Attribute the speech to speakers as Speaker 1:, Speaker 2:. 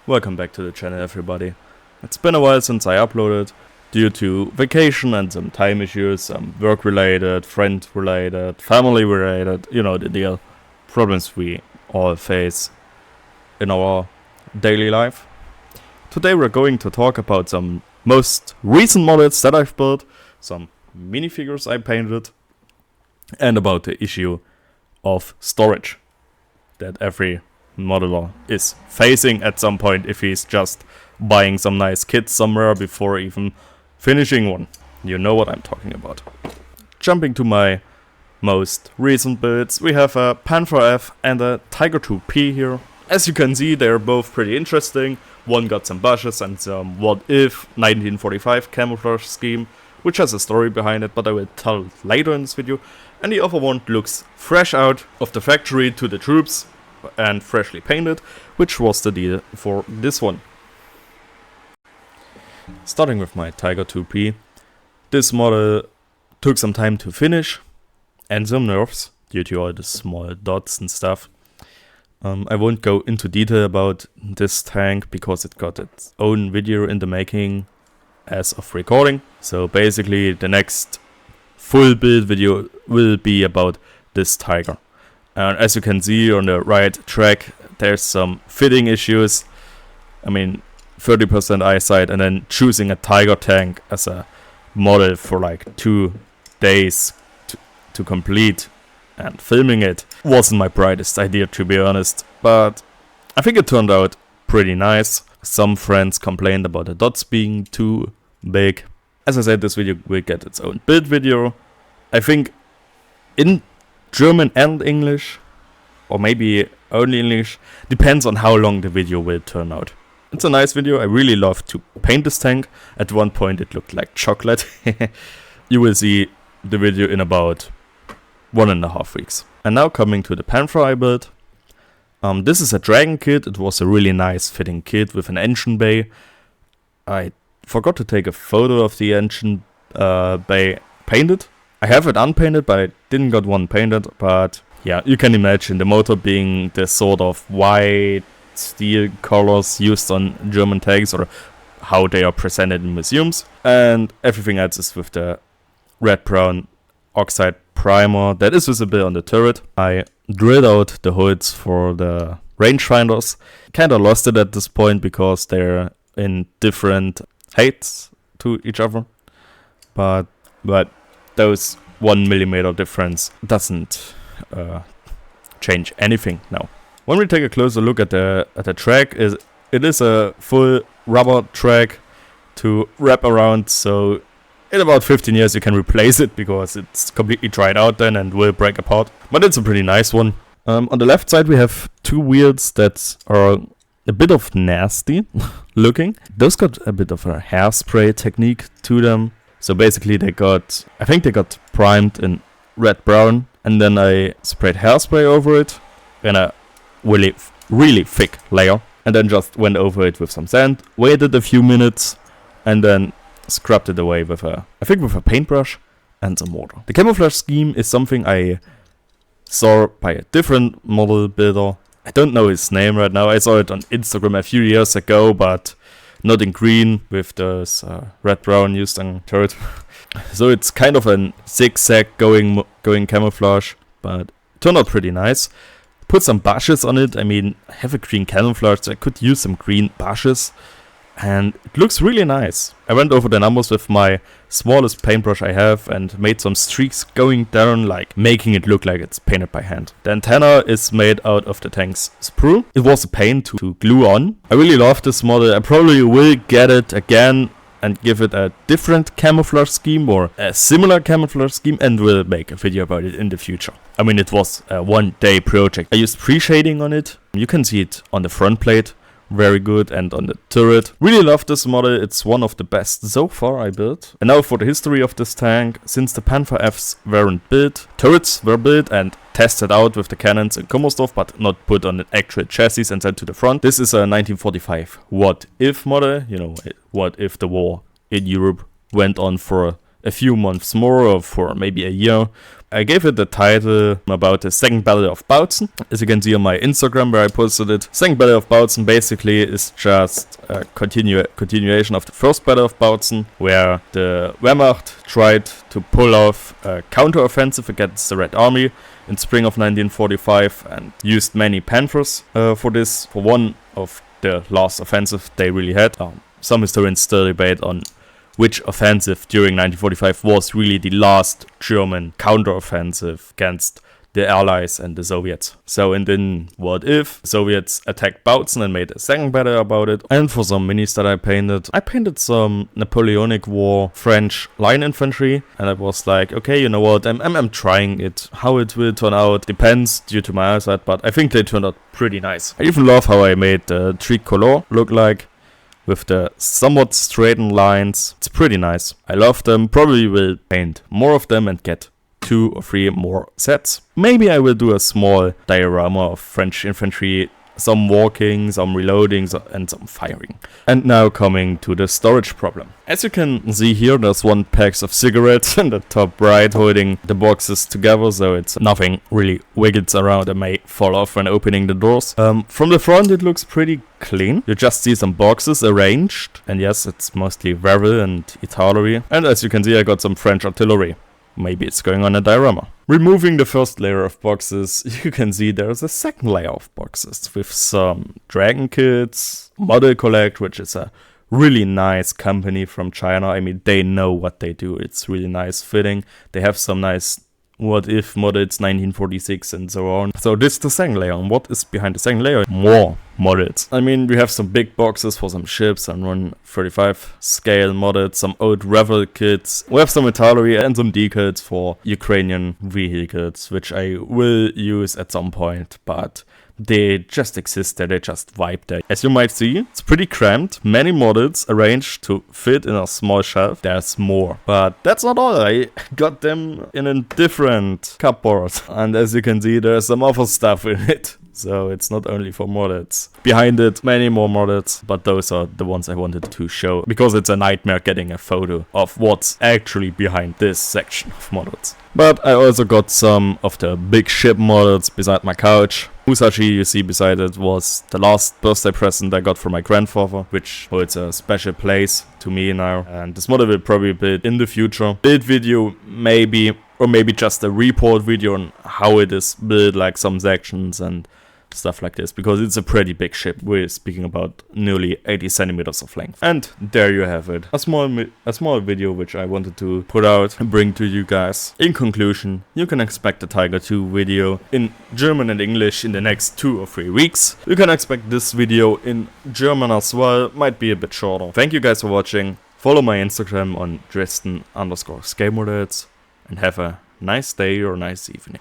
Speaker 1: Welcome back to the channel, everybody. It's been a while since I uploaded, due to vacation and some time issues, some work-related, friend-related, family-related, you know the deal. Problems we all face in our daily life. Today we're going to talk about some most recent models that I've built, some minifigures I painted, and about the issue of storage that every modeler is facing at some point if he's just buying some nice kits somewhere before even finishing one. You know what I'm talking about. Jumping to my most recent builds, we have a Panther F and a Tiger 2P here. As you can see, they're both pretty interesting. One got some bushes and some what if 1945 camouflage scheme, which has a story behind it, but I will tell later in this video. And the other one looks fresh out of the factory to the troops and freshly painted, which was the deal for this one. Starting with my Tiger 2P, this model took some time to finish and some nerves due to all the small dots and stuff. I won't go into detail about this tank because it got its own video in the making as of recording. So basically the next full build video will be about this tiger. And as you can see on the right track, there's some fitting issues. I mean, 30% eyesight, and then choosing a tiger tank as a model for like 2 days to complete and filming it wasn't my brightest idea, to be honest. But I think it turned out pretty nice. Some friends complained about the dots being too big. As I said, this video will get its own build video. I think in German and English, or maybe only English, depends on how long the video will turn out. It's a nice video. I really love to paint this tank. At one point it looked like chocolate. You will see the video in about 1.5 weeks. And now coming to the Panther I built. This is a dragon kit. It was a really nice fitting kit with an engine bay. I forgot to take a photo of the engine bay painted. I have it unpainted, but I didn't got one painted. But yeah, you can imagine the motor being the sort of white steel colors used on German tanks, or how they are presented in museums. And everything else is with the red-brown oxide primer that is visible on the turret. I drilled out the holes for the rangefinders. Kinda lost it at this point because they're in different heights to each other. But those 1mm difference doesn't change anything now. When we take a closer look at the track, it is a full rubber track to wrap around, so in about 15 years you can replace it because it's completely dried out then and will break apart. But it's a pretty nice one. On the left side we have two wheels that are a bit of nasty looking. Those got a bit of a hairspray technique to them. So basically I think they got primed in red-brown, and then I sprayed hairspray over it in a really thick layer, and then just went over it with some sand, waited a few minutes, and then scrubbed it away with a paintbrush and some water. The camouflage scheme is something I saw by a different model builder. I don't know his name right now. I saw it on Instagram a few years ago, but not in green with those red-brown used on turret. So it's kind of a zigzag going camouflage, but it turned out pretty nice. Put some bushes on it. I mean, I have a green camouflage, so I could use some green bushes. And it looks really nice. I went over the numbers with my smallest paintbrush I have and made some streaks going down, like making it look like it's painted by hand. The antenna is made out of the tank's sprue. It was a pain to glue on. I really love this model. I probably will get it again and give it a different camouflage scheme or a similar camouflage scheme, and will make a video about it in the future. I mean, it was a one-day project. I used pre-shading on it. You can see it on the front plate. Very good, and on the turret. Really love this model. It's one of the best so far I built. And now for the history of this tank. Since the Panther Fs weren't built, turrets were built and tested out with the cannons and combo stuff, but not put on an actual chassis and sent to the front. This is a 1945 what if model. You know, what if the war in Europe went on for a few months more, or for maybe a year, I gave it the title about the Second Battle of Bautzen. As you can see on my Instagram where I posted it, Second Battle of Bautzen basically is just a continuation of the First Battle of Bautzen, where the Wehrmacht tried to pull off a counteroffensive against the Red Army in spring of 1945 and used many Panthers for this, for one of the last offensive they really had. Some historians still debate on which offensive during 1945 was really the last German counteroffensive against the Allies and the Soviets. So, and then what if Soviets attacked Bautzen and made a second battle about it? And for some minis that I painted some Napoleonic War French line infantry, and I was like, okay, you know what, I'm trying it. How it will turn out depends due to my eyesight, but I think they turned out pretty nice. I even love how I made the tricolor look like, with the somewhat straightened lines. It's pretty nice. I love them. Probably will paint more of them and get 2 or 3 more sets. Maybe I will do a small diorama of French infantry, some walking, some reloading, and some firing. And now coming to the storage problem. As you can see here, there's 1 pack of cigarettes in the top right holding the boxes together, so it's nothing really wiggles around and may fall off when opening the doors. From the front it looks pretty clean. You just see some boxes arranged, and yes, it's mostly Revel and artillery. And as you can see, I got some French artillery. Maybe it's going on a diorama. Removing the first layer of boxes, you can see there's a second layer of boxes with some Dragon kits, Model Collect, which is a really nice company from China. I mean, they know what they do. It's really nice fitting. They have some nice what if models 1946 and so on. So this is the second layer. And what is behind the second layer? More models. I mean, we have some big boxes for some ships and 135 scale models, some old Revel kits. We have some artillery and some decals for Ukrainian vehicles, which I will use at some point, but they just exist there, they just vibe there. As you might see, it's pretty cramped. Many models arranged to fit in a small shelf. There's more. But that's not all. I got them in a different cupboard. And as you can see, there's some other stuff in it. So it's not only for models. Behind it, many more models, but those are the ones I wanted to show, because it's a nightmare getting a photo of what's actually behind this section of models. But I also got some of the big ship models beside my couch. Musashi, you see beside it, was the last birthday present I got from my grandfather, which holds a special place to me now. And this model will probably build in the future. Build video maybe, or maybe just a report video on how it is built, like some sections and stuff like this, because it's a pretty big ship. We're speaking about nearly 80 centimeters of length. And there you have it. A small video which I wanted to put out and bring to you guys. In conclusion, you can expect a Tiger 2 video in German and English in the next 2 or 3 weeks. You can expect this video in German as well. Might be a bit shorter. Thank you guys for watching. Follow my Instagram on Dresden_scale models and have a nice day or nice evening.